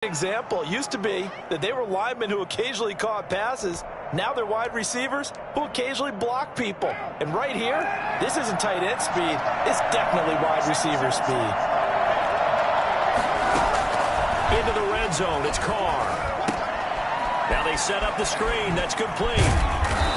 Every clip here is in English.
Example. It used to be that they were linemen who occasionally caught passes. Now they're wide receivers who occasionally block people. And right here, this isn't tight end speed. It's definitely wide receiver speed. Into the red zone. It's Carr. Now they set up the screen. That's complete.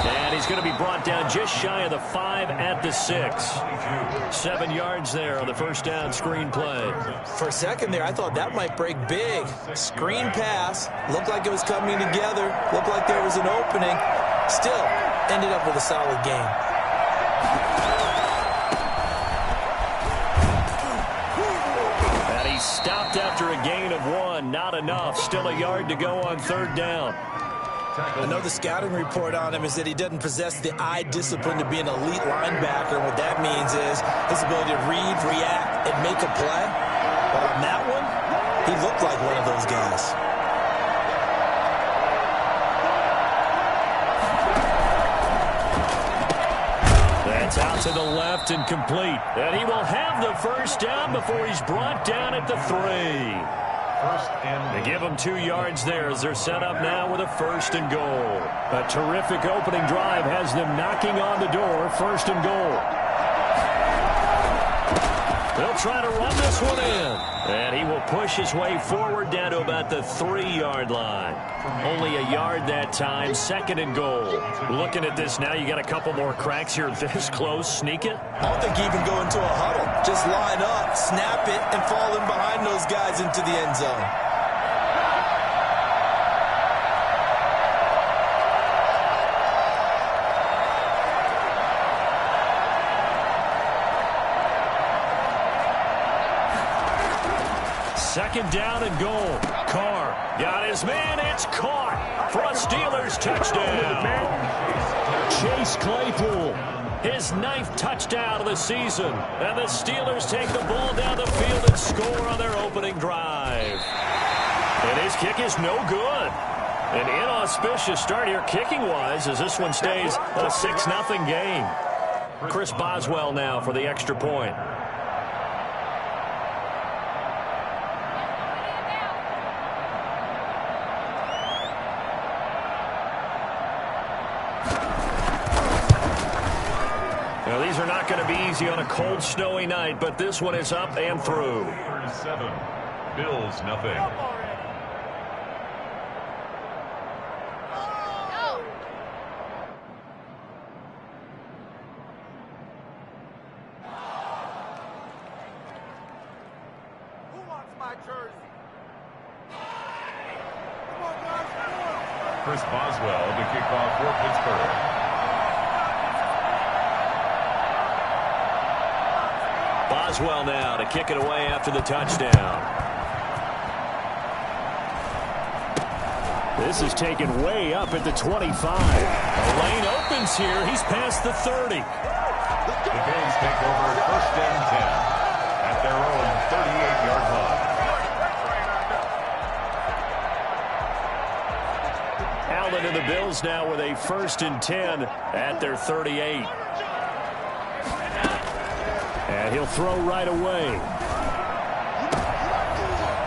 And he's going to be brought down just shy of the 5 at the 6. 7 yards there on the first down screen play. For a second there, I thought that might break big. Screen pass. Looked like it was coming together. Looked like there was an opening. Still, ended up with a solid game. And he stopped after a gain of 1. Not enough. Still a yard to go on third down. I know the scouting report on him is that he doesn't possess the eye discipline to be an elite linebacker. What that means is his ability to read, react, and make a play. But on that one, he looked like one of those guys. That's out to the left and complete. And he will have the first down before he's brought down at the 3. They give them 2 yards there as they're set up now with a 1st and goal. A terrific opening drive has them knocking on the door. 1st and goal. They'll try to run this one in. And he will push his way forward down to about the 3-yard line. Only a yard that time. 2nd and goal. Looking at this now, you got a couple more cracks here this close. Sneak it? I don't think you even go into a huddle. Just line up, snap it, and fall in behind those guys into the end zone. Second down and goal. Carr got his man. It's caught for a Steelers touchdown. Chase Claypool, his 9th touchdown of the season. And the Steelers take the ball down the field and score on their opening drive. And his kick is no good. An inauspicious start here kicking-wise as this one stays a 6-0 game. Chris Boswell now for the extra point. Now, these are not going to be easy on a cold, snowy night, but this one is up and through. 7, Bills nothing. Who wants my jersey? Chris Boswell to kick off for Pittsburgh. Boswell now to kick it away after the touchdown. This is taken way up at the 25. The lane opens here. He's past the 30. The Bills take over 1st and 10 at their own 38-yard line. Allen and the Bills now with a 1st and 10 at their 38. And he'll throw right away.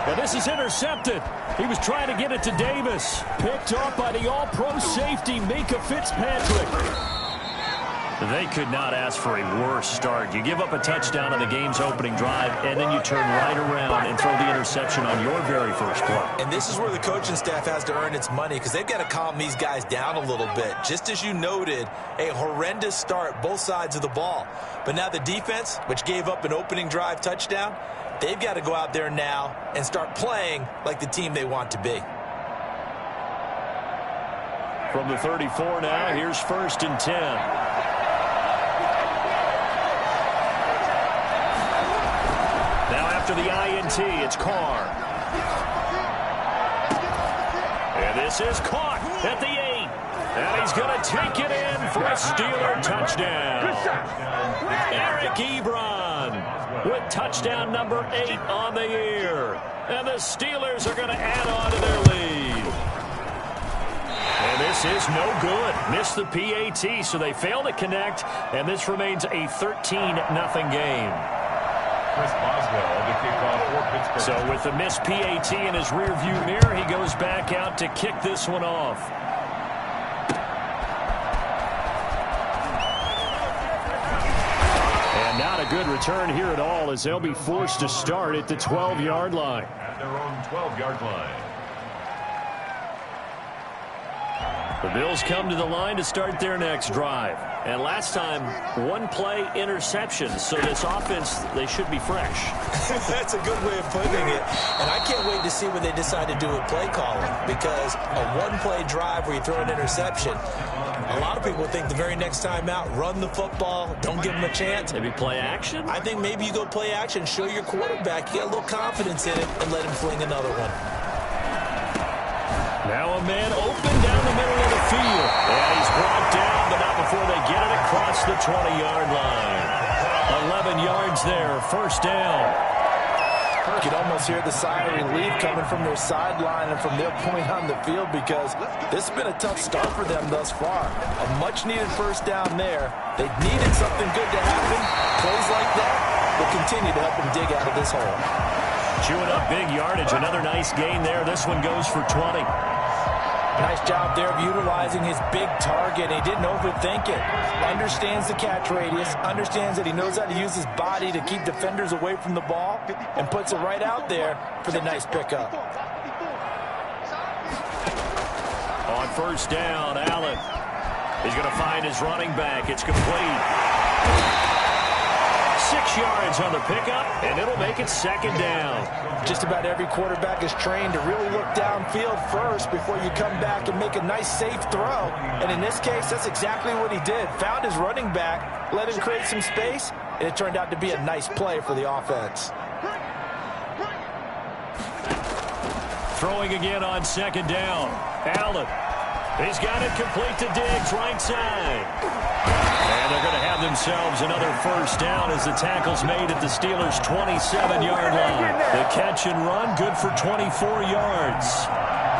And this is intercepted. He was trying to get it to Davis. Picked off by the all-pro safety, Mika Fitzpatrick. They could not ask for a worse start. You give up a touchdown on the game's opening drive, and then you turn right around and throw the interception on your very first play. And this is where the coaching staff has to earn its money because they've got to calm these guys down a little bit. Just as you noted, a horrendous start, both sides of the ball. But now the defense, which gave up an opening drive touchdown, they've got to go out there now and start playing like the team they want to be. From the 34 now, here's 1st and 10. After the INT, it's Carr. And this is caught at the 8. And he's going to take it in for a Steeler touchdown. Eric Ebron with touchdown number 8 on the year. And the Steelers are going to add on to their lead. And this is no good. Missed the PAT, so they fail to connect. And this remains a 13-0 game. Chris Boswell to kick off for Pittsburgh. So with the missed PAT in his rearview mirror, he goes back out to kick this one off. And not a good return here at all, as they'll be forced to start at the 12-yard line. At their own 12-yard line. The Bills come to the line to start their next drive. And last time, one-play interception. So this offense, they should be fresh. That's a good way of putting it. And I can't wait to see what they decide to do with play calling. Because a one-play drive where you throw an interception, a lot of people think the very next time out, run the football, don't give them a chance. Maybe play action? I think maybe you go play action, show your quarterback, you get a little confidence in it, and let him fling another one. Now a man open down the middle of the field. And he's brought down, but not before they get it across the 20-yard line. 11 yards there, first down. You can almost hear the sigh of relief coming from their sideline and from their point on the field, because this has been a tough start for them thus far. A much-needed first down there. They needed something good to happen. Plays like that will continue to help them dig out of this hole. Chewing up big yardage. Another nice gain there. This one goes for 20. Nice job there of utilizing his big target. He didn't overthink it. Understands the catch radius. Understands that he knows how to use his body to keep defenders away from the ball, and puts it right out there for the nice pickup. On first down, Allen. He's going to find his running back. It's complete. 6 yards on the pickup, and it'll make it second down. Just about every quarterback is trained to really look downfield first before you come back and make a nice, safe throw. And in this case, that's exactly what he did. Found his running back, let him create some space, and it turned out to be a nice play for the offense. Throwing again on second down. Allen. He's got it complete to Diggs, right side. And they're going to have themselves another first down as the tackle's made at the Steelers' 27-yard line. The catch and run, good for 24 yards.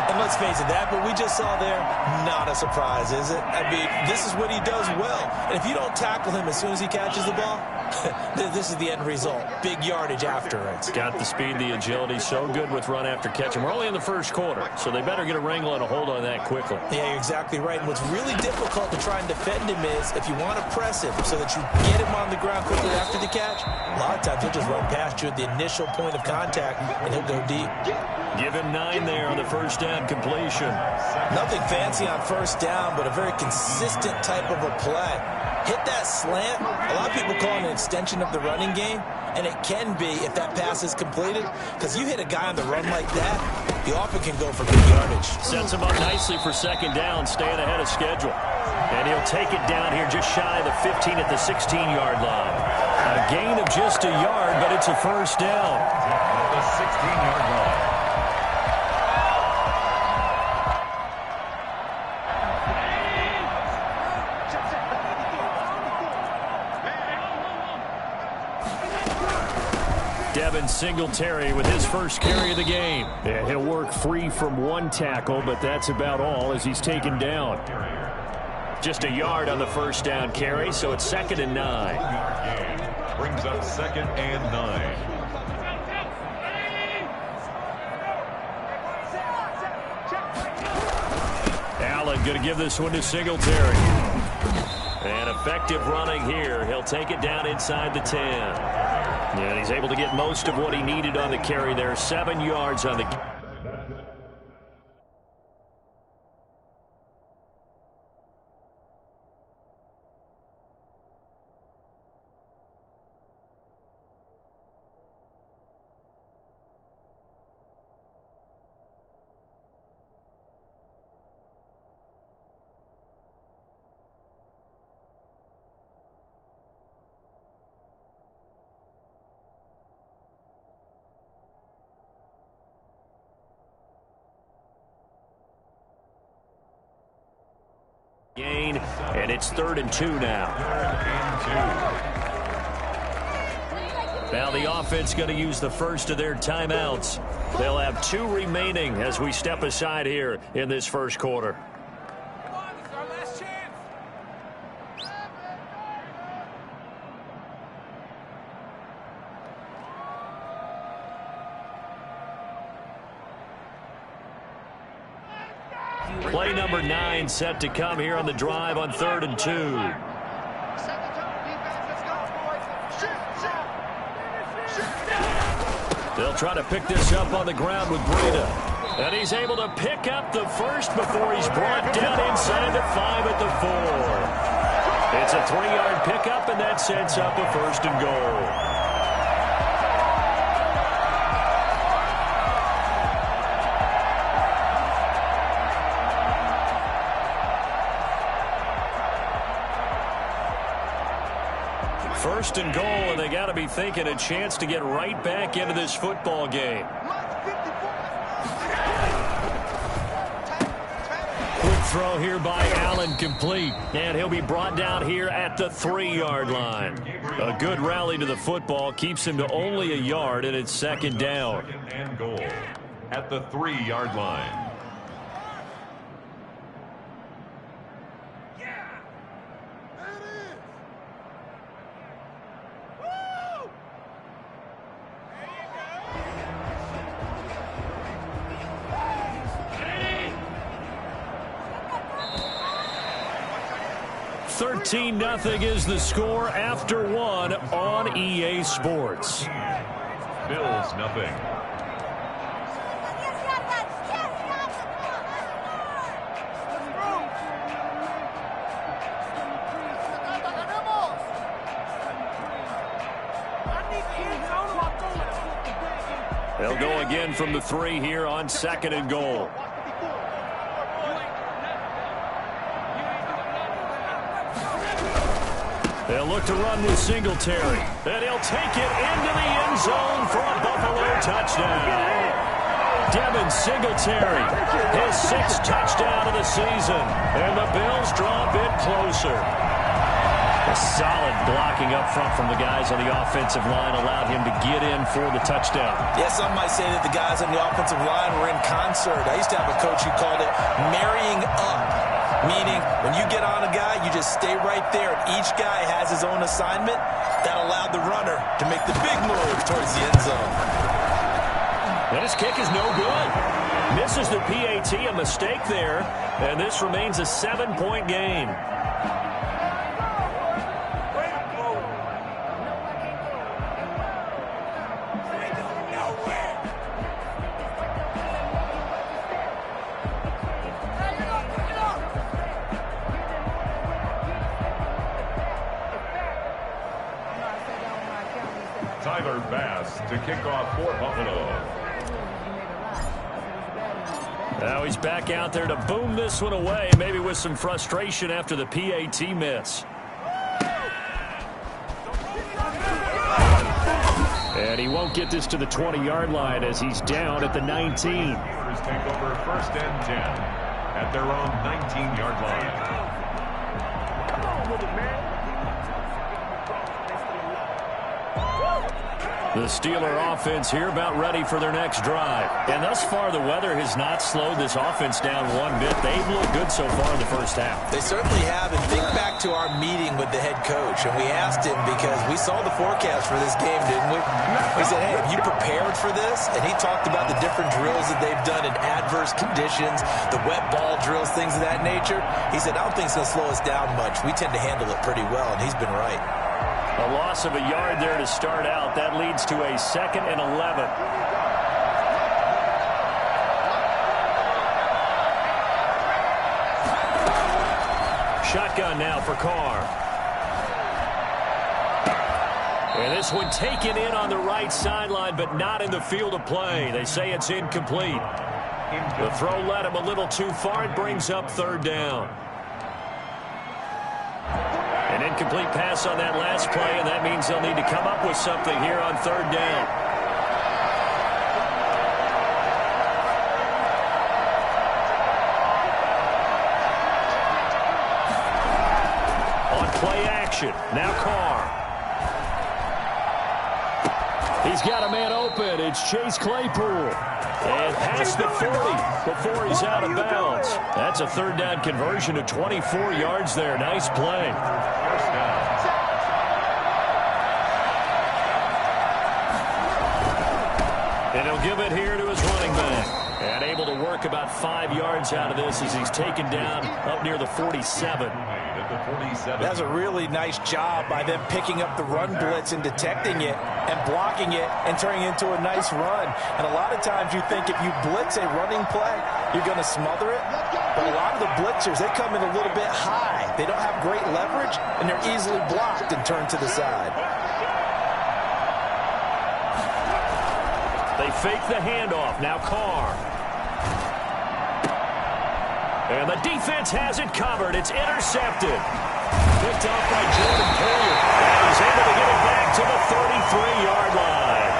And let's face it, that what we just saw there, not a surprise, is it? I mean, this is what he does well. And if you don't tackle him as soon as he catches the ball, this is the end result. Big yardage afterwards. Got the speed, the agility, so good with run after catch. And we're only in the first quarter, so they better get a wrangle and a hold on that quickly. Yeah, you're exactly right. And what's really difficult to try and defend him is if you want to press him so that you get him on the ground quickly after the catch, a lot of times he'll just run past you at the initial point of contact, and he'll go deep. Give him 9 there on the first down completion. Nothing fancy on first down, but a very consistent type of a play. Hit that slant. A lot of people call it an extension of the running game, and it can be if that pass is completed, because you hit a guy on the run like that, you often can go for big yardage. Sets him up nicely for second down, staying ahead of schedule. And he'll take it down here just shy of the 15 at the 16-yard line. A gain of just a yard, but it's a first down. At the 16-yard line. Devin Singletary with his first carry of the game. And he'll work free from one tackle, but that's about all as he's taken down. Just a yard on the first down carry, so it's 2nd and 9. Brings up 2nd and 9. Allen going to give this one to Singletary. And effective running here. He'll take it down inside the 10. And he's able to get most of what he needed on the carry there. 7 yards on the... gain, and it's 3rd and 2 now. 3rd and 2. Now the offense going to use the first of their timeouts. They'll have 2 remaining as we step aside here in this first quarter. Play number 9 set to come here on the drive on 3rd and 2. They'll try to pick this up on the ground with Breida. And he's able to pick up the first before he's brought down inside the 5 at the 4. It's a 3-yard pickup, and that sets up a 1st and goal. First and goal, and they got to be thinking a chance to get right back into this football game. Quick throw here by Allen, complete, and he'll be brought down here at the 3-yard line. A good rally to the football keeps him to only a yard, and it's 2nd down. 2nd and goal at the 3-yard line. Nothing is the score after 1 on EA Sports. Bills nothing. They'll go again from the 3 here on 2nd and goal. They'll look to run with Singletary. And he'll take it into the end zone for a Buffalo touchdown. Devin Singletary, his 6th touchdown of the season. And the Bills draw a bit closer. A solid blocking up front from the guys on the offensive line allowed him to get in for the touchdown. Yeah, some might say that the guys on the offensive line were in concert. I used to have a coach who called it marrying up, meaning when you get on a guy, you just stay right there, and each guy has his own assignment. That allowed the runner to make the big move towards the end zone. And his kick is no good. Misses the PAT, a mistake there, and this remains a 7-point game. To kick off for Buffalo. Now he's back out there to boom this one away, maybe with some frustration after the PAT miss. And he won't get this to the 20-yard line as he's down at the 19. Take over 1st and 10 at their own 19-yard line. Come on with it, man. The Steeler offense here about ready for their next drive. And thus far, the weather has not slowed this offense down one bit. They've looked good so far in the first half. They certainly have. And think back to our meeting with the head coach. And we asked him because we saw the forecast for this game, didn't we? We said, hey, have you prepared for this? And he talked about the different drills that they've done in adverse conditions, the wet ball drills, things of that nature. He said, I don't think it's going to slow us down much. We tend to handle it pretty well, and he's been right. A loss of a yard there to start out. That leads to a 2nd and 11. Shotgun now for Carr. And this one taken in on the right sideline, but not in the field of play. They say it's incomplete. The throw led him a little too far. It brings up 3rd down. An incomplete pass on that last play, and that means they'll need to come up with something here on 3rd down. On play action, now Carr. He's got a man open. It's Chase Claypool. And past the 40 before he's out of bounds. That's a 3rd down conversion of 24 yards there. Nice play. And he'll give it here to his running back. And able to work mark about 5 yards out of this as he's taken down up near the 47. That's a really nice job by them picking up the run blitz and detecting it and blocking it and turning it into a nice run. And a lot of times you think if you blitz a running play, you're going to smother it. But a lot of the blitzers, they come in a little bit high. They don't have great leverage, and they're easily blocked and turned to the side. They fake the handoff. Now Carr. And the defense has it covered. It's intercepted. Picked off by Jordan Poyer. And he's able to get it back to the 33-yard line.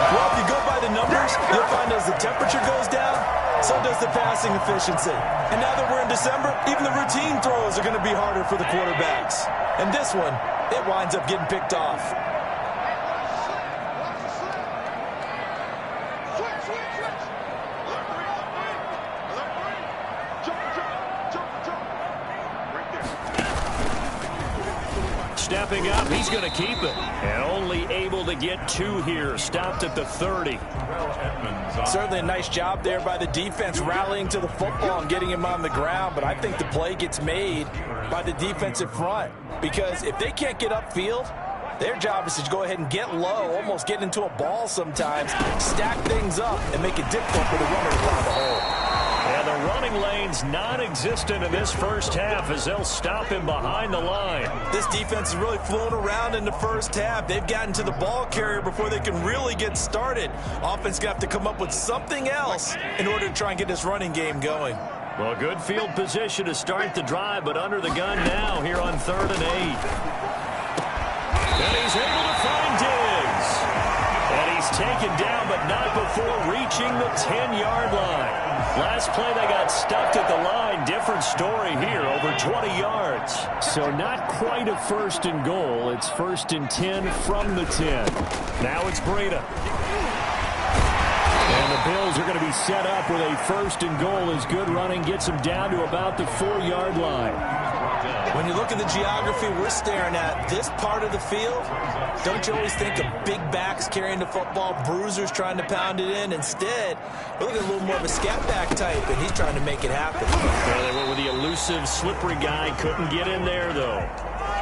Well, if you go by the numbers, you'll find as the temperature goes down, so does the passing efficiency. And now that we're in December, even the routine throws are going to be harder for the quarterbacks. And this one, it winds up getting picked off. Stepping up, he's going to keep it. And only able to get 2 here. Stopped at the 30. Certainly a nice job there by the defense rallying to the football and getting him on the ground. But I think the play gets made by the defensive front. Because if they can't get upfield, their job is to go ahead and get low, almost get into a ball sometimes, stack things up, and make it difficult for the runner to find the hole. And the running lane's non-existent in this first half as they'll stop him behind the line. This defense is really flown around in the first half. They've gotten to the ball carrier before they can really get started. Offense going to have to come up with something else in order to try and get this running game going. Well, good field position to start the drive, but under the gun now here on 3rd and 8. And he's able to find Diggs. And he's taken down, but not before reaching the 10-yard line. Last play, they got stuffed at the line. Different story here, over 20 yards. So not quite a 1st and goal. It's 1st and 10 from the 10. Now it's Breida. And the Bills are going to be set up with a 1st and goal as good running gets them down to about the 4-yard line. When you look at the geography we're staring at, this part of the field, don't you always think of big backs carrying the football, bruisers trying to pound it in? Instead, we're looking at a little more of a scat back type, and he's trying to make it happen. Yeah, they went with the elusive, slippery guy. Couldn't get in there, though.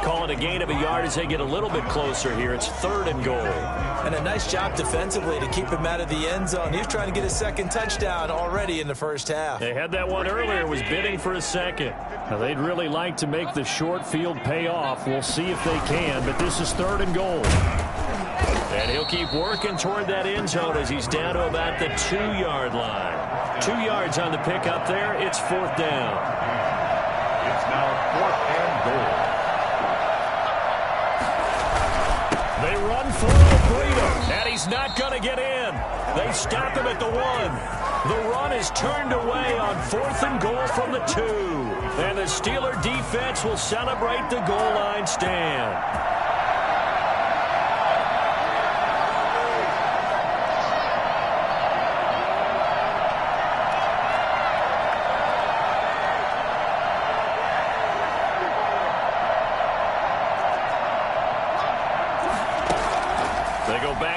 Call it a gain of a yard as they get a little bit closer here. It's 3rd and goal. And a nice job defensively to keep him out of the end zone. He was trying to get his 2nd touchdown already in the first half. They had that one earlier, was bidding for a 2nd. Now, they'd really like to make the short field pay off. We'll see if they can, but this is 3rd and goal. And he'll keep working toward that end zone as he's down to about the 2-yard line. 2 yards on the pickup there. It's 4th down. It's now 4th and goal. They run for Breida, and he's not going to get in. They stop him at the 1. The run is turned away on 4th and goal from the 2. And the Steeler defense will celebrate the goal line stand.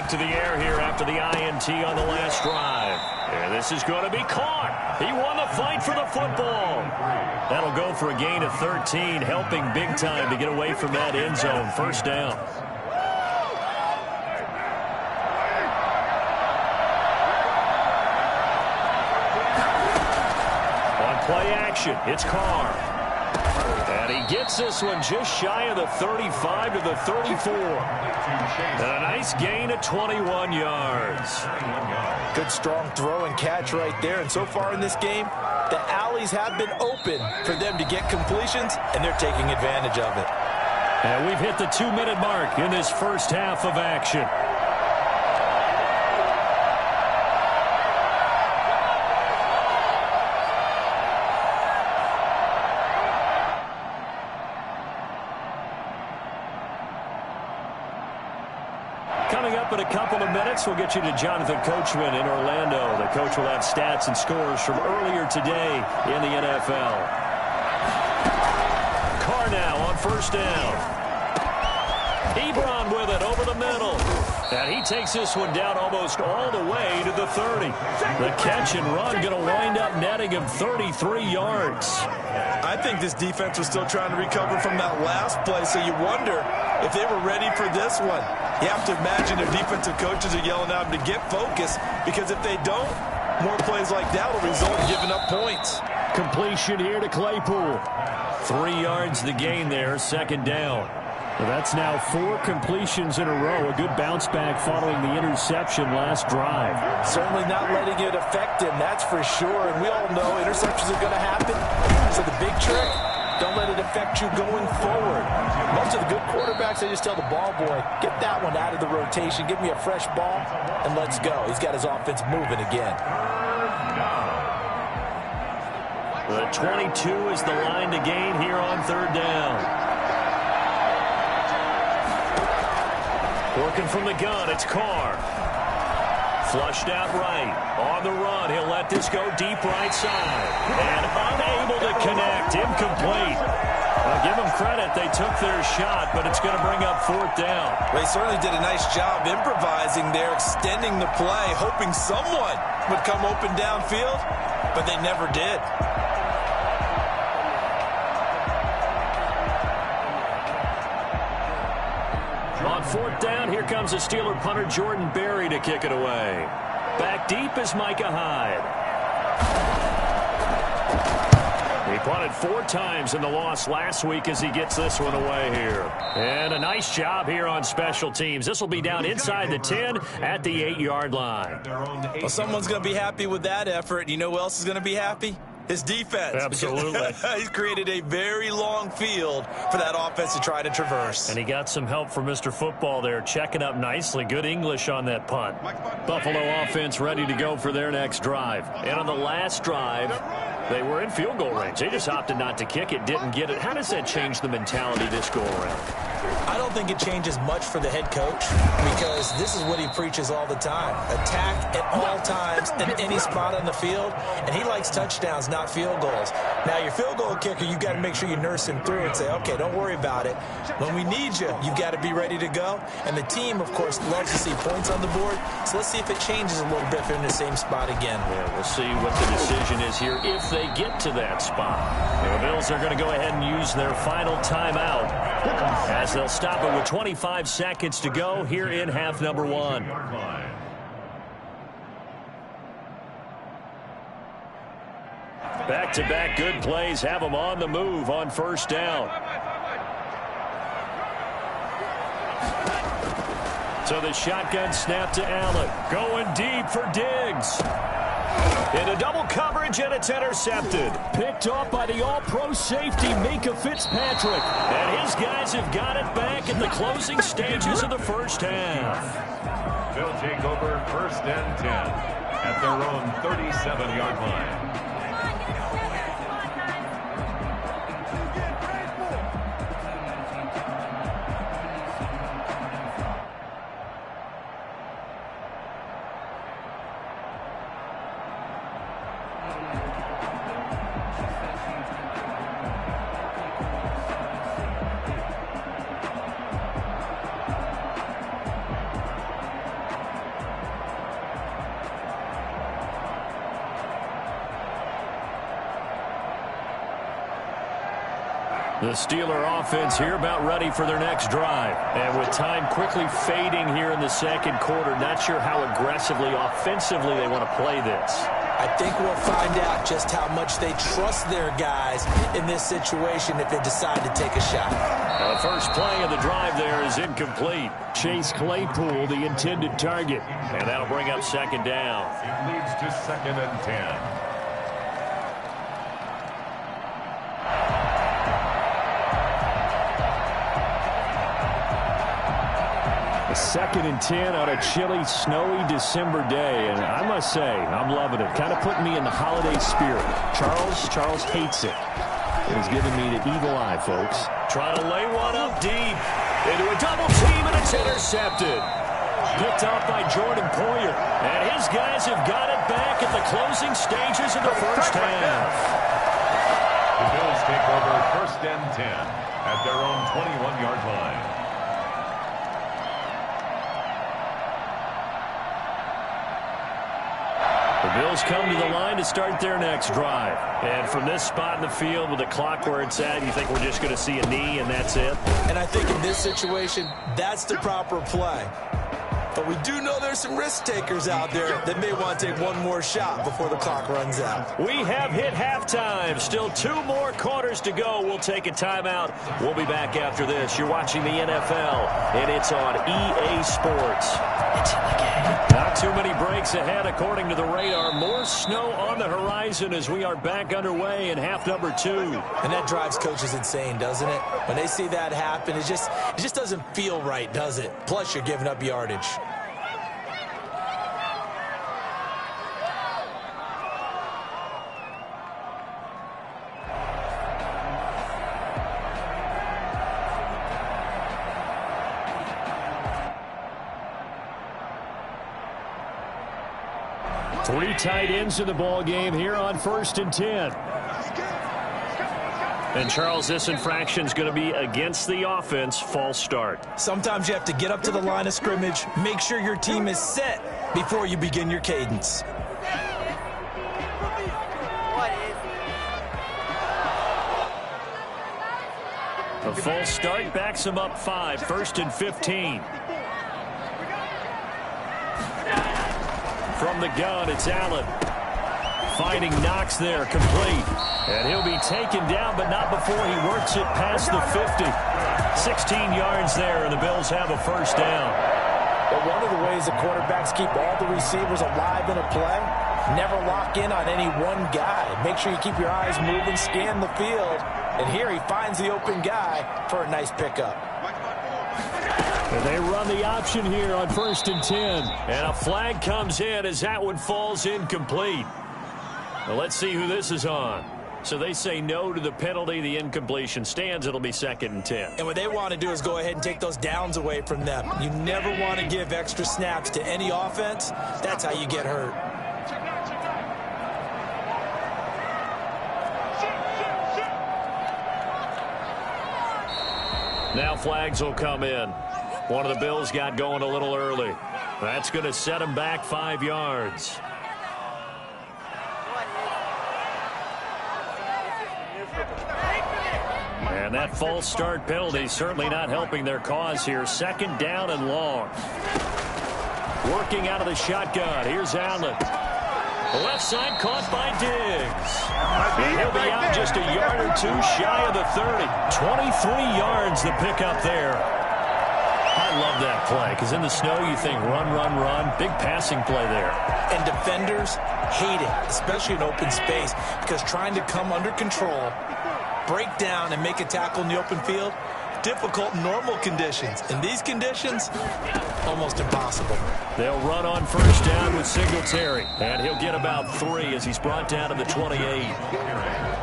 To the air here after the INT on the last drive. And this is going to be caught. He won the fight for the football. That'll go for a gain of 13, helping big time to get away from that end zone. 1st down. On play action, it's Carr. And he gets this one just shy of the 35 to the 34. And a nice gain of 21 yards. Good strong throw and catch right there. And so far in this game, the alleys have been open for them to get completions, and they're taking advantage of it. And we've hit the 2-minute mark in this first half of action. Coming up in a couple of minutes, we'll get you to Jonathan Coachman in Orlando. The coach will have stats and scores from earlier today in the NFL. Carr now on 1st down. Ebron with it over the middle. And he takes this one down almost all the way to the 30. The catch and run going to wind up netting him 33 yards. I think this defense was still trying to recover from that last play, so you wonder if they were ready for this one. You have to imagine their defensive coaches are yelling at them to get focused, because if they don't, more plays like that will result in giving up points. Completion here to Claypool. 3 yards the gain there, second down. Well, that's now 4 completions in a row. A good bounce back following the interception last drive. Certainly not letting it affect him, that's for sure. And we all know interceptions are going to happen. So the big trick, don't let it affect you going forward. Most of the good quarterbacks, they just tell the ball boy, get that one out of the rotation, give me a fresh ball, and let's go. He's got his offense moving again. The 22 is the line to gain here on third down. Working from the gun, it's Carr. Flushed out right. On the run, he'll let this go deep right side. And unable to connect. Incomplete. Well, give them credit. They took their shot, but it's going to bring up fourth down. Well, he certainly did a nice job improvising there, extending the play, hoping someone would come open downfield, but they never did. On fourth down, here comes the Steeler punter Jordan Berry to kick it away. Back deep is Micah Hyde. He punted 4 times in the loss last week as he gets this one away here. And a nice job here on special teams. This will be down inside the 10 at the 8-yard line. Well, someone's going to be happy with that effort. You know who else is going to be happy? His defense. Absolutely. He's created a very long field for that offense to try to traverse. And he got some help from Mr. Football there, checking up nicely. Good English on that punt. Buffalo offense ready to go for their next drive. And on the last drive, they were in field goal range. They just opted not to kick it, didn't get it. How does that change the mentality this go around? I don't think it changes much for the head coach, because this is what he preaches all the time. Attack at all times in any spot on the field, and he likes touchdowns, not field goals. Now, your field goal kicker, you've got to make sure you nurse him through and say, okay, don't worry about it. When we need you, you've got to be ready to go. And the team, of course, loves to see points on the board, so let's see if it changes a little bit if they're in the same spot again. Yeah, we'll see what the decision is here if they get to that spot. The Bills are going to go ahead and use their final timeout as they'll stop it with 25 seconds to go here in half number 1. Back-to-back good plays have them on the move on first down. So the shotgun snap to Allen. Going deep for Diggs. Into double coverage, and it's intercepted. Picked off by the all-pro safety, Minkah Fitzpatrick. And his guys have got it back in the closing stages of the first half. They'll take over first and 10 at their own 37-yard line. The Steeler offense here about ready for their next drive. And with time quickly fading here in the second quarter, not sure how aggressively, offensively they want to play this. I think we'll find out just how much they trust their guys in this situation if they decide to take a shot. Now, the first play of the drive there is incomplete. Chase Claypool, the intended target. And that'll bring up second down. It leads to second and 10. Second and 10 on a chilly, snowy December day. And I must say, I'm loving it. Kind of putting me in the holiday spirit. Charles hates it. And he's giving me the evil eye, folks. Trying to lay one up deep. Into a double team, and it's intercepted. Picked off by Jordan Poyer. And his guys have got it back at the closing stages of the first half. The Bills take over first and 10 at their own 21-yard line. The Bills come to the line to start their next drive. And from this spot in the field with the clock where it's at, you think we're just going to see a knee and that's it? And I think in this situation, that's the proper play. But we do know there's some risk takers out there that may want to take one more shot before the clock runs out. We have hit halftime. Still 2 more quarters to go. We'll take a timeout. We'll be back after this. You're watching the NFL, and it's on EA Sports. It's in the game. Not too many breaks ahead according to the radar. More snow on the horizon as we are back underway in half number 2. And that drives coaches insane, doesn't it? When they see that happen, it just doesn't feel right, does it? Plus, you're giving up yardage. Three tight ends in the ball game here on 1st and 10. And, Charles, this infraction is going to be against the offense. False start. Sometimes you have to get up to the line of scrimmage, make sure your team is set before you begin your cadence. A false start backs him up 5, 1st and 15. From the gun, it's Allen. Finding Knox there, complete. And he'll be taken down, but not before he works it past the 50. 16 yards there, and the Bills have a first down. But one of the ways the quarterbacks keep all the receivers alive in a play, never lock in on any one guy. Make sure you keep your eyes moving, scan the field. And here he finds the open guy for a nice pickup. And they run the option here on 1st and 10. And a flag comes in as that one falls incomplete. Well, let's see who this is on. So they say no to the penalty. The incompletion stands. It'll be 2nd and 10. And what they want to do is go ahead and take those downs away from them. You never want to give extra snaps to any offense. That's how you get hurt. Now flags will come in. One of the Bills got going a little early. That's going to set him back 5 yards. And that false start penalty certainly not helping their cause here. 2nd down and long. Working out of the shotgun. Here's Allen. Left side caught by Diggs. And he'll be out just a yard or 2 shy of the 30. 23 yards the pickup there. I love that play because in the snow you think run, run, run. Big passing play there. And defenders hate it, especially in open space, because trying to come under control, break down, and make a tackle in the open field, difficult in normal conditions. In these conditions, almost impossible. They'll run on 1st down with Singletary. And he'll get about 3 as he's brought down to the 28.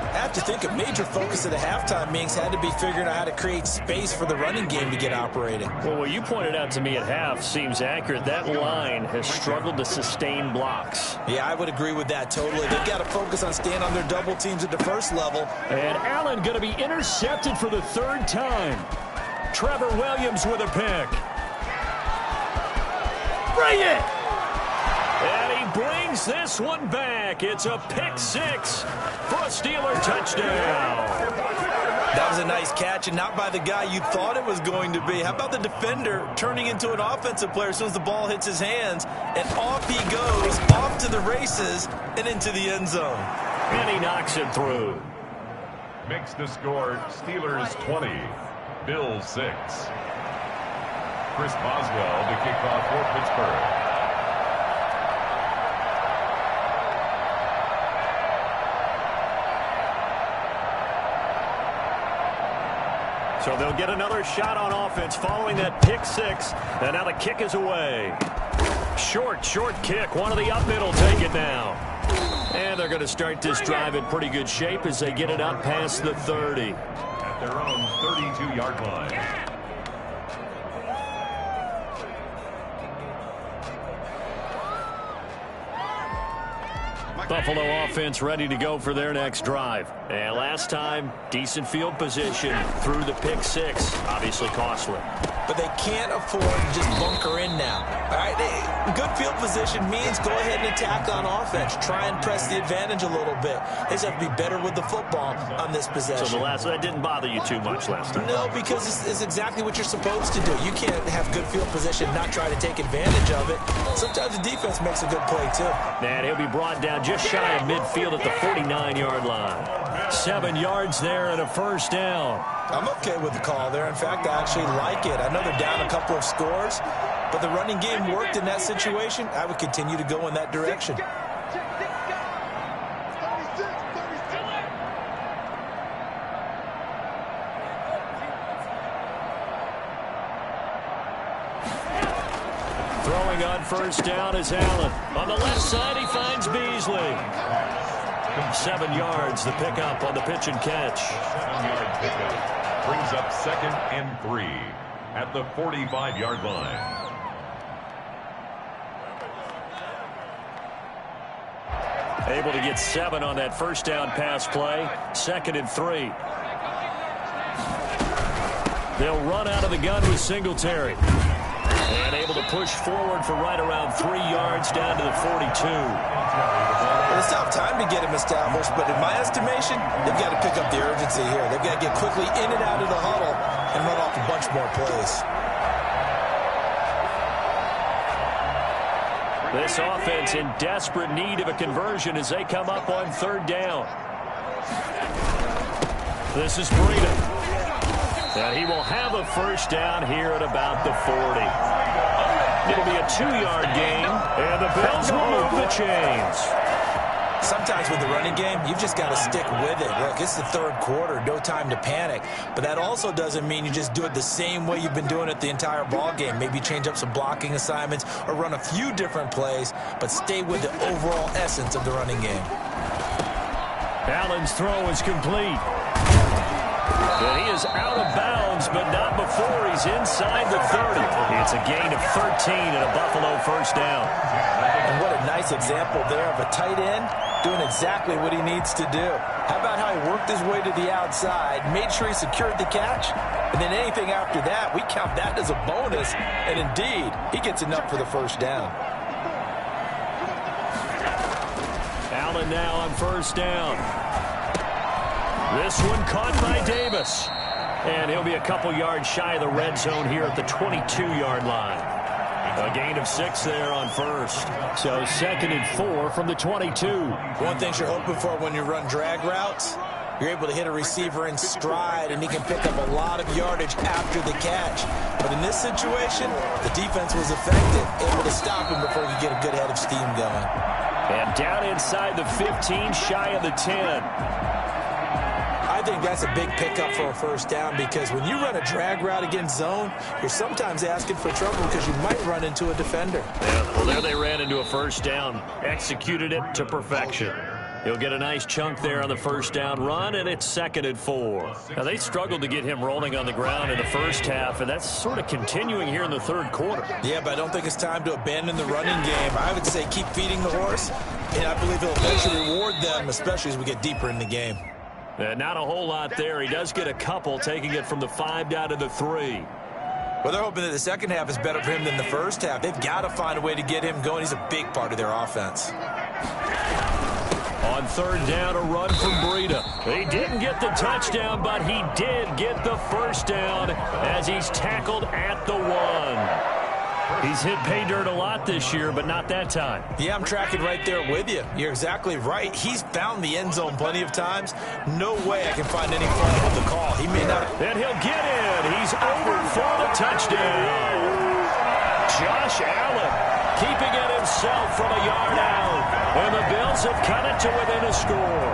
I have to think a major focus of the halftime meetings had to be figuring out how to create space for the running game to get operating. Well, what you pointed out to me at half seems accurate. That line has struggled to sustain blocks. Yeah, I would agree with that totally. They've got to focus on staying on their double teams at the first level. And Allen going to be intercepted for the 3rd time. Trevor Williams with a pick. Bring it! And he brings this one back. It's a pick 6 for a Steeler touchdown. That was a nice catch, and not by the guy you thought it was going to be. How about the defender turning into an offensive player as soon as the ball hits his hands, and off he goes, off to the races, and into the end zone. And he knocks it through. Makes the score Steelers 20, Bills 6. Chris Boswell to kick off for Pittsburgh. So they'll get another shot on offense following that pick 6. And now the kick is away. Short kick. One of the up middle take it now. And they're going to start this drive in pretty good shape as they get it up past the 30. At their own 32-yard line. Buffalo offense ready to go for their next drive. And last time, decent field position through the pick six. Obviously costly. But they can't afford to just bunker in now. All right, good field position means go ahead and attack on offense. Try and press the advantage a little bit. They just have to be better with the football on this possession. So that didn't bother you too much last time? No, because it's exactly what you're supposed to do. You can't have good field position and not try to take advantage of it. Sometimes the defense makes a good play, too. And he'll be brought down just shy of midfield at the 49-yard line. 7 yards there and a first down. I'm okay with the call there. In fact, I actually like it. I know they're down a couple of scores, but the running game worked in that situation. I would continue to go in that direction. Throwing on first down is Allen. On the left side, he finds Beasley. 7 yards, the pickup on the pitch and catch. 7-yard pickup brings up 2nd and 3 at the 45-yard line. Able to get 7 on that first down pass play. 2nd and 3. They'll run out of the gun with Singletary. And able to push forward for right around 3 yards down to the 42. Well, it's tough time to get him established, but in my estimation, they've got to pick up the urgency here. They've got to get quickly in and out of the huddle and run off a bunch more plays. This offense in desperate need of a conversion as they come up on 3rd down. This is Breida. And he will have a first down here at about the 40. It'll be a 2-yard gain, and the Bills will move the chains. Sometimes with the running game, you've just got to stick with it. Look, it's the 3rd quarter, no time to panic. But that also doesn't mean you just do it the same way you've been doing it the entire ball game. Maybe change up some blocking assignments or run a few different plays, but stay with the overall essence of the running game. Allen's throw is complete. And he is out of bounds, but not before he's inside the 30. It's a gain of 13 and a Buffalo first down. And what a nice example there of a tight end doing exactly what he needs to do. How about how he worked his way to the outside, made sure he secured the catch, and then anything after that, we count that as a bonus. And indeed, he gets enough for the first down. Allen now on first down. This one caught by Davis. And he'll be a couple yards shy of the red zone here at the 22-yard line. A gain of 6 there on first. So 2nd and 4 from the 22. One thing you're hoping for when you run drag routes, you're able to hit a receiver in stride, and he can pick up a lot of yardage after the catch. But in this situation, the defense was effective, able to stop him before he could get a good head of steam going. And down inside the 15, shy of the 10. I think that's a big pickup for a first down because when you run a drag route against zone, you're sometimes asking for trouble because you might run into a defender. Yeah, well, there they ran into a first down, executed it to perfection. He'll get a nice chunk there on the first down run, and it's 2nd and 4. Now, they struggled to get him rolling on the ground in the first half, and that's sort of continuing here in the 3rd quarter. Yeah, but I don't think it's time to abandon the running game. I would say keep feeding the horse, and I believe he'll eventually reward them, especially as we get deeper in the game. Not a whole lot there. He does get a couple, taking it from the 5 down to the 3. Well, they're hoping that the second half is better for him than the first half. They've got to find a way to get him going. He's a big part of their offense. On 3rd down, a run from Breida. He didn't get the touchdown, but he did get the first down as he's tackled at the 1. He's hit pay dirt a lot this year, but not that time. Yeah, I'm tracking right there with you. You're exactly right. He's found the end zone plenty of times. No way I can find any fault with the call. He may not. And he'll get in. He's over for the touchdown. Josh Allen keeping it himself from a yard out. And the Bills have cut it to within a score.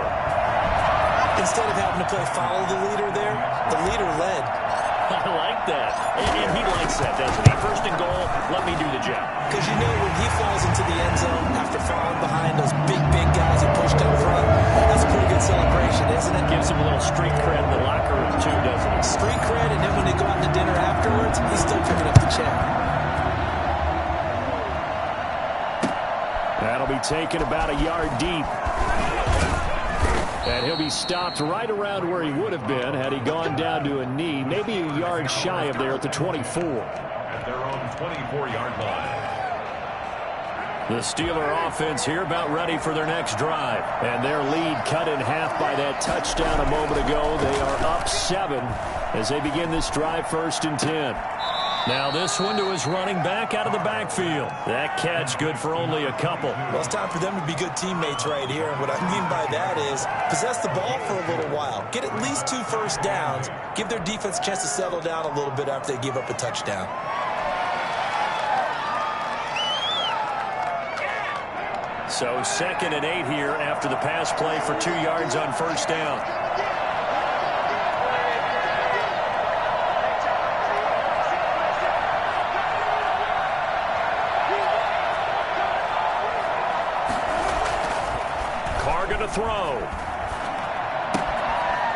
Instead of having to play follow the leader there, the leader led. I like that. And he likes that, doesn't he? 1st and goal, let me do the job. Because you know when he falls into the end zone after falling behind those big guys he pushed up front, that's a pretty good celebration, isn't it? Gives him a little street cred in the locker room, too, doesn't it? Street cred, and then when they go out to dinner afterwards, he's still picking up the check. That'll be be taken about a yard deep. And he'll be stopped right around where he would have been had he gone down to a knee, maybe a yard shy of there at the 24. At their own 24-yard line. The Steeler offense here about ready for their next drive. And their lead cut in half by that touchdown a moment ago. They are up 7 as they begin this drive, 1st and 10. Now this one to his running back out of the backfield. That catch good for only a couple. Well, it's time for them to be good teammates right here. And what I mean by that is possess the ball for a little while. Get at least 2 first downs. Give their defense a chance to settle down a little bit after they give up a touchdown. So 2nd and 8 here after the pass play for 2 yards on 1st down. Throw.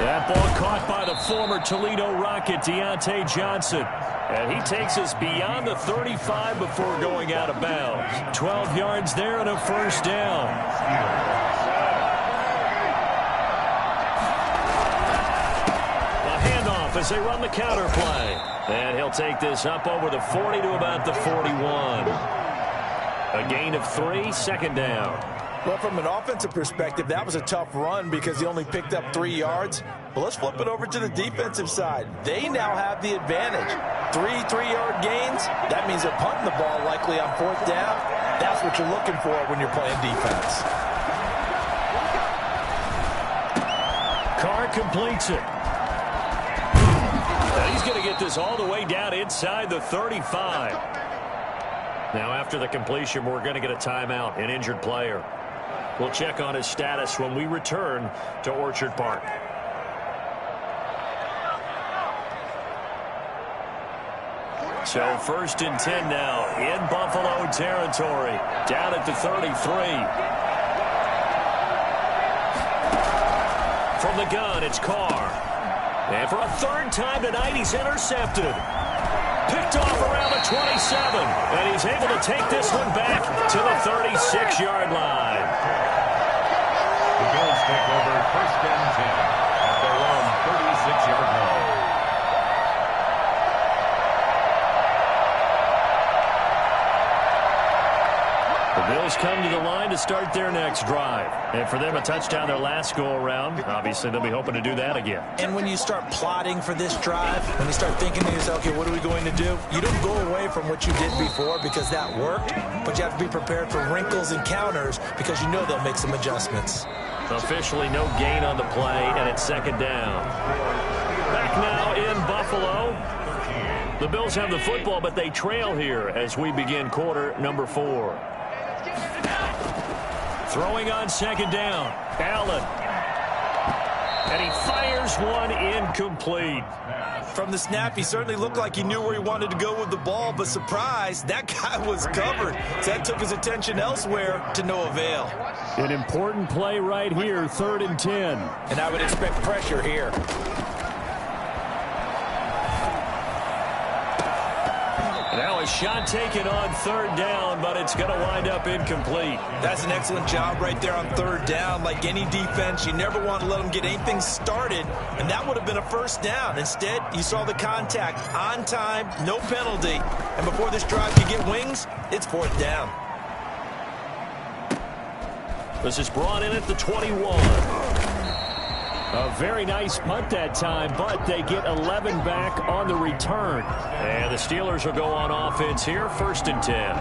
That ball caught by the former Toledo Rocket, Deontay Johnson. And he takes us beyond the 35 before going out of bounds. 12 yards there and a 1st down. A handoff as they run the counter play. And he'll take this up over the 40 to about the 41. A gain of 3, 2nd down. Well, from an offensive perspective, that was a tough run because he only picked up 3 yards. But let's flip it over to the defensive side. They now have the advantage. 3 3-yard gains. That means they're punting the ball likely on 4th down. That's what you're looking for when you're playing defense. Carr completes it. He's going to get this all the way down inside the 35. Now, after the completion, we're going to get a timeout, an injured player. We'll check on his status when we return to Orchard Park. So 1st and 10 now in Buffalo territory. Down at the 33. From the gun, it's Carr. And for a 3rd time tonight, he's intercepted. Picked off around the 27. And he's able to take this one back to the 36-yard line. The Bills take over 1st and 10 at their own 36-yard line. The Bills come to the line to start their next drive. And for them, a touchdown their last go-around. Obviously, they'll be hoping to do that again. And when you start plotting for this drive, when you start thinking to yourself, okay, what are we going to do? You don't go away from what you did before because that worked, but you have to be prepared for wrinkles and counters because you know they'll make some adjustments. Officially no gain on the play, and it's 2nd down. Back now in Buffalo. The Bills have the football, but they trail here as we begin quarter number 4. Throwing on 2nd down. Allen. And he fires one incomplete. From the snap, he certainly looked like he knew where he wanted to go with the ball, but surprise, that guy was covered. So that took his attention elsewhere to no avail. An important play right here, 3rd and 10. And I would expect pressure here. Now a shot taken on 3rd down, but it's going to wind up incomplete. That's an excellent job right there on 3rd down. Like any defense, you never want to let them get anything started, and that would have been a 1st down. Instead, you saw the contact on time, no penalty, and before this drive could get wings, it's 4th down. This is brought in at the 21. A very nice punt that time, but they get 11 back on the return. And the Steelers will go on offense here, 1st and 10.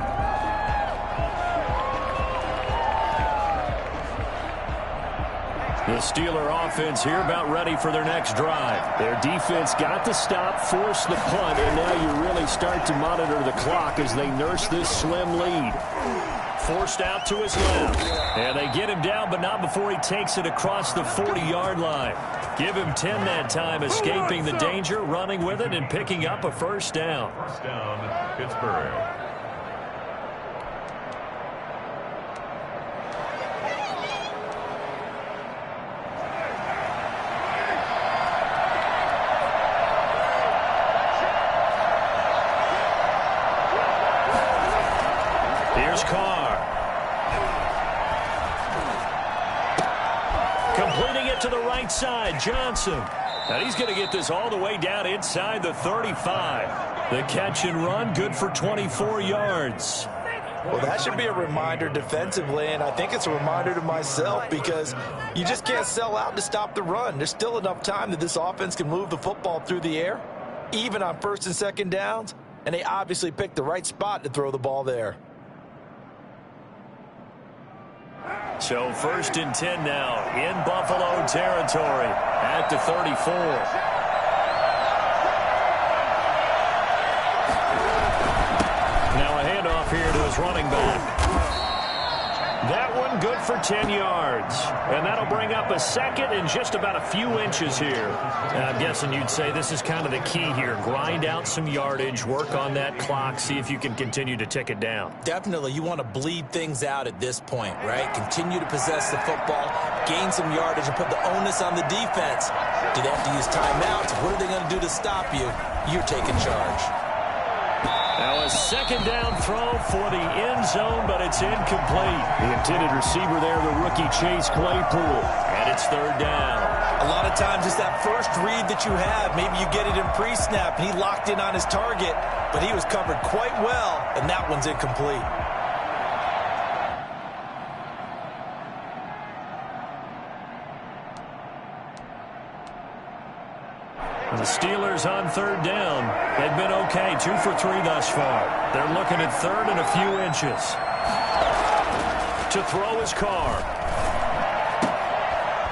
The Steeler offense here about ready for their next drive. Their defense got the stop, forced the punt, and now you really start to monitor the clock as they nurse this slim lead. Forced out to his left. And they get him down, but not before he takes it across the 40-yard line. Give him 10 that time, escaping the danger, running with it, and picking up a 1st down. 1st down, Pittsburgh. Here's Carr. Completing it to the right side, Johnson. And he's going to get this all the way down inside the 35. The catch and run, good for 24 yards. Well, that should be a reminder defensively, and I think it's a reminder to myself because you just can't sell out to stop the run. There's still enough time that this offense can move the football through the air, even on first and second downs, and they obviously picked the right spot to throw the ball there. So 1st and 10 now in Buffalo territory at the 34. Here to his running back. That one good for 10 yards. And that'll bring up a second and just about a few inches here. And I'm guessing you'd say this is kind of the key here. Grind out some yardage, work on that clock, see if you can continue to tick it down. Definitely. You want to bleed things out at this point, right? Continue to possess the football, gain some yardage, and put the onus on the defense. Do they have to use timeouts? What are they going to do to stop you? You're taking charge. Now a second down throw for the end zone, but it's incomplete. The intended receiver there, the rookie Chase Claypool. And it's 3rd down. A lot of times it's that first read that you have. Maybe you get it in pre-snap, and he locked in on his target, but he was covered quite well, and that one's incomplete. The Steelers on 3rd down. They've been okay, 2 for 3 thus far. They're looking at 3rd and a few inches. To throw his Carr.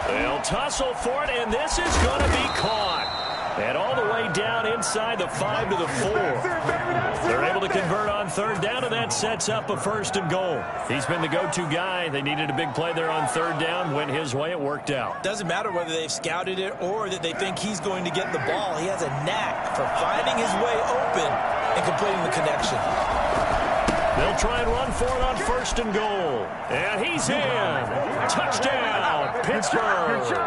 They'll tussle for it, and this is going to be caught. And all the way down inside the 5 to the 4. They're able to convert on 3rd down, and that sets up a 1st and goal. He's been the go-to guy. They needed a big play there on 3rd down. Went his way. It worked out. Doesn't matter whether they've scouted it or that they think he's going to get the ball. He has a knack for finding his way open and completing the connection. They'll try and run for it on 1st and goal. And he's in. Touchdown, Pittsburgh.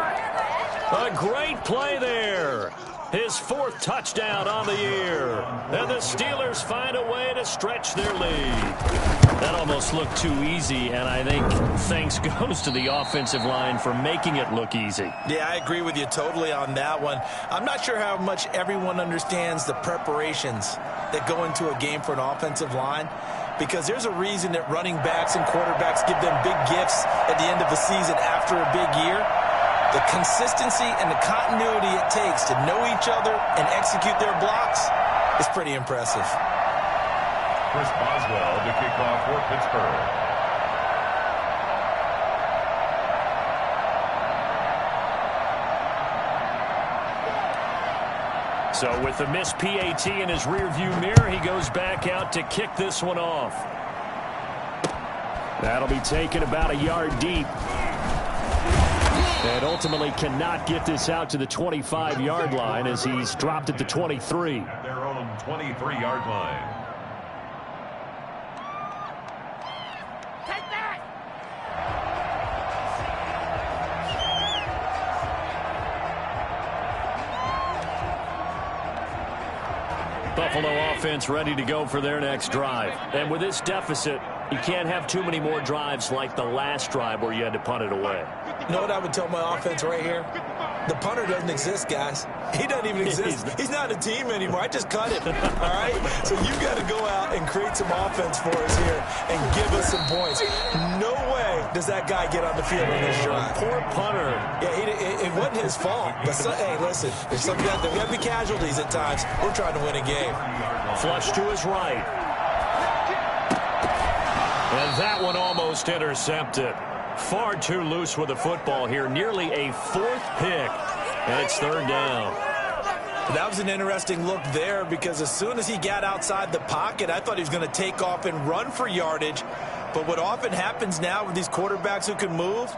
A great play there. His 4th touchdown on the year. And the Steelers find a way to stretch their lead. That almost looked too easy, and I think thanks goes to the offensive line for making it look easy. Yeah, I agree with you totally on that one. I'm not sure how much everyone understands the preparations that go into a game for an offensive line, because there's a reason that running backs and quarterbacks give them big gifts at the end of the season after a big year. The consistency and the continuity it takes to know each other and execute their blocks is pretty impressive. Chris Boswell to kick off for Pittsburgh. So with the missed PAT in his rearview mirror, he goes back out to kick this one off. That'll be taken about a yard deep. And ultimately cannot get this out to the 25-yard line as he's dropped at the 23. At their own 23-yard line. Take that! Buffalo offense ready to go for their next drive. And with this deficit, you can't have too many more drives like the last drive where you had to punt it away. You know what I would tell my offense right here? The punter doesn't exist, guys. He doesn't even exist. He's not a team anymore. I just cut him, all right? So you got to go out and create some offense for us here and give us some points. No way does that guy get on the field on this drive. Poor punter. Yeah, it wasn't his fault. But, hey, listen, there's some guys, there got to be casualties at times. We're trying to win a game. Flush to his right. And that one almost intercepted. Far too loose with the football here. Nearly a 4th pick. And it's 3rd down. That was an interesting look there because as soon as he got outside the pocket, I thought he was going to take off and run for yardage. But what often happens now with these quarterbacks who can move,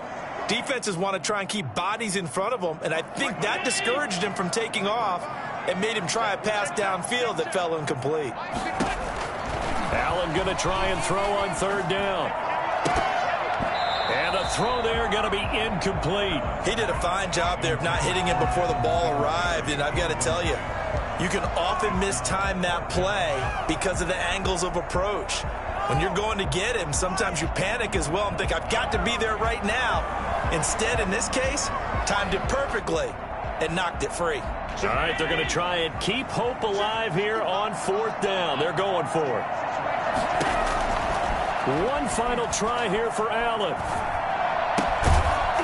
defenses want to try and keep bodies in front of them. And I think that discouraged him from taking off and made him try a pass downfield that fell incomplete. Allen going to try and throw on 3rd down. And a throw there going to be incomplete. He did a fine job there of not hitting him before the ball arrived. And I've got to tell you, you can often mistime that play because of the angles of approach. When you're going to get him, sometimes you panic as well and think, I've got to be there right now. Instead, in this case, timed it perfectly and knocked it free. All right, they're going to try and keep hope alive here on 4th down. They're going for it. One final try here for Allen.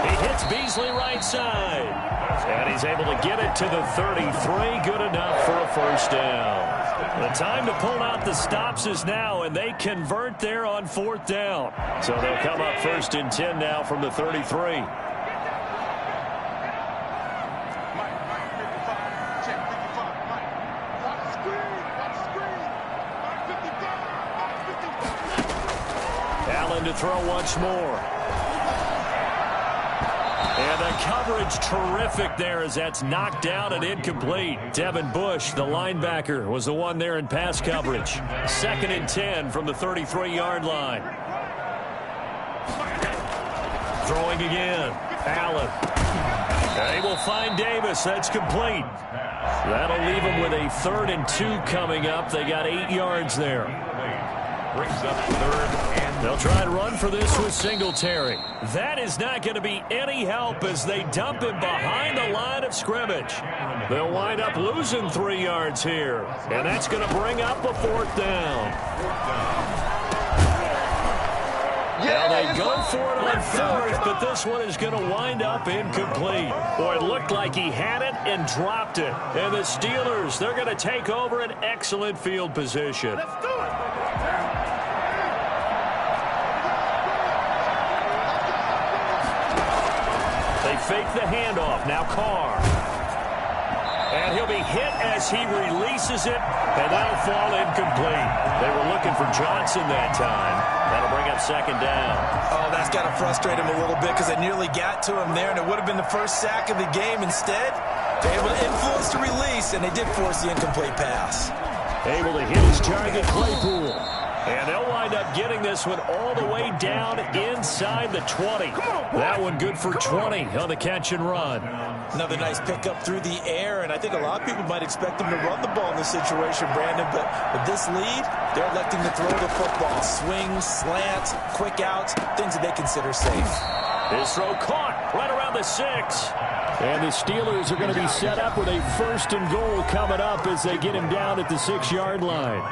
He hits Beasley right side. And he's able to get it to the 33. Good enough for a first down. The time to pull out the stops is now, and they convert there on 4th down. So they'll come up 1st and 10 now from the 33. Allen to throw once more. And the coverage terrific there as that's knocked down and incomplete. Devin Bush, the linebacker, was the one there in pass coverage. 2nd and 10 from the 33-yard line. Throwing again. Allen. They will find Davis. That's complete. That'll leave them with a 3rd and 2 coming up. They got 8 yards there. Brings up 3rd and they'll try and run for this with Singletary. That is not going to be any help as they dump him behind the line of scrimmage. They'll wind up losing 3 yards here, and that's going to bring up a 4th down. Now they go for it on 4th, but this one is going to wind up incomplete. Boy, it looked like he had it and dropped it. And the Steelers, they're going to take over an excellent field position. Let's do it. They fake the handoff. Now Carr. And he'll be hit as he releases it, and that'll fall incomplete. They were looking for Johnson that time. That'll bring up 2nd down. Oh, that's got to frustrate him a little bit because they nearly got to him there, and it would have been the first sack of the game. Instead, they're able to influence the release, and they did force the incomplete pass. Able to hit his target, Claypool. And they'll wind up getting this one all the way down inside the 20. That one good for 20 on the catch and run. Another nice pickup through the air, and I think a lot of people might expect them to run the ball in this situation, Brandon, but with this lead, they're electing to throw the football. Swings, slants, quick outs, things that they consider safe. This throw caught right around the 6. And the Steelers are going to be set up with a 1st and goal coming up as they get him down at the 6-yard line.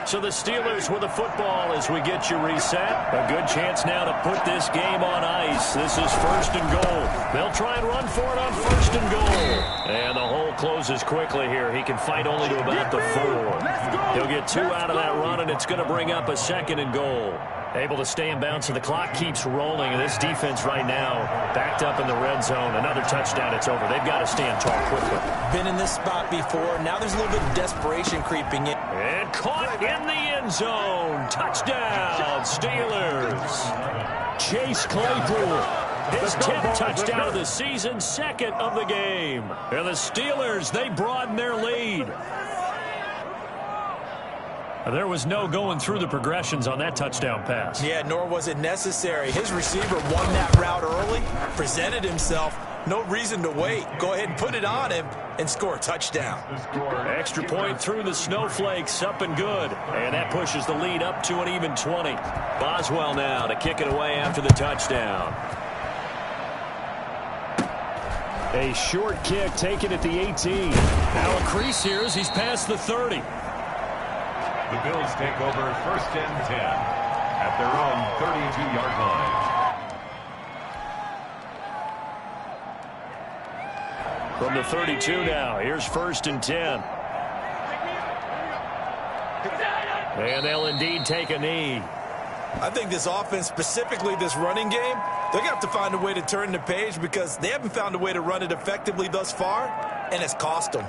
So the Steelers with the football as we get you reset. A good chance now to put this game on ice. This is 1st and goal. They'll try and run for it on 1st and goal. And the hole closes quickly here. He can fight only to about the 4. He'll get 2 out of that run, and it's going to bring up a 2nd and goal. Able to stay in bounds, so the clock keeps rolling. And this defense right now backed up in the red zone. Another touchdown, it's over. They've got to stand tall quickly. Been in this spot before. Now there's a little bit of desperation creeping in. And caught in the end zone. Touchdown, Steelers. Chase Claypool. His 10th touchdown of the season, 2nd of the game. And the Steelers, they broaden their lead. There was no going through the progressions on that touchdown pass. Yeah, nor was it necessary. His receiver won that route early, presented himself. No reason to wait. Go ahead and put it on him and score a touchdown. Extra point through the snowflakes, up and good. And that pushes the lead up to an even 20. Boswell now to kick it away after the touchdown. A short kick taken at the 18. Now a crease here as he's past the 30. The Bills take over 1st and 10 at their own 32-yard line. From the 32 now, here's 1st and 10. And they'll indeed take a knee. I think this offense, specifically this running game, they're going to have to find a way to turn the page because they haven't found a way to run it effectively thus far, and it's cost them.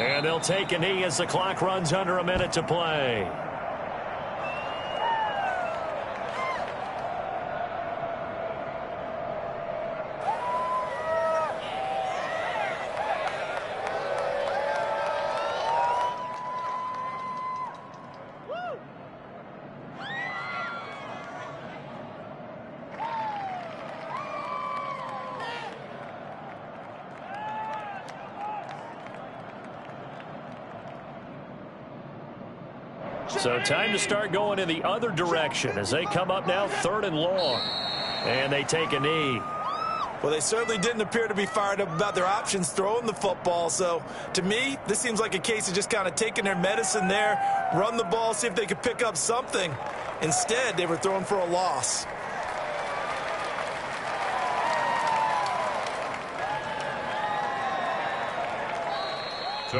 And they'll take a knee as the clock runs under a minute to play. So time to start going in the other direction as they come up now 3rd and long. And they take a knee. Well, they certainly didn't appear to be fired up about their options throwing the football. So, to me, this seems like a case of just kind of taking their medicine there, run the ball, see if they could pick up something. Instead, they were throwing for a loss.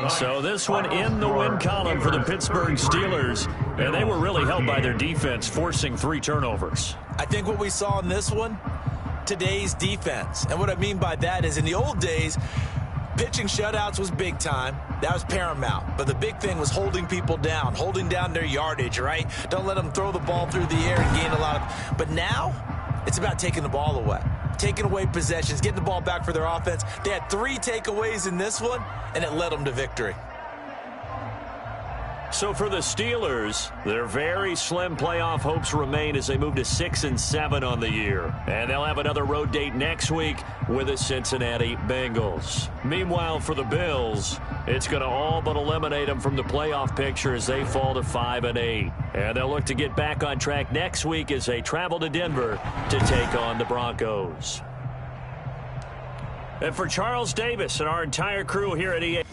So this one in the win column for the Pittsburgh Steelers, and they were really helped by their defense, forcing 3 turnovers. I think what we saw in this one, today's defense. And what I mean by that is in the old days, pitching shutouts was big time. That was paramount. But the big thing was holding people down, holding down their yardage, right? Don't let them throw the ball through the air and gain a lot of... But now, it's about taking the ball away. Taking away possessions, getting the ball back for their offense. They had 3 takeaways in this one, and it led them to victory. So for the Steelers, their very slim playoff hopes remain as they move to 6-7 on the year. And they'll have another road date next week with the Cincinnati Bengals. Meanwhile, for the Bills, it's going to all but eliminate them from the playoff picture as they fall to 5-8. And they'll look to get back on track next week as they travel to Denver to take on the Broncos. And for Charles Davis and our entire crew here at EA...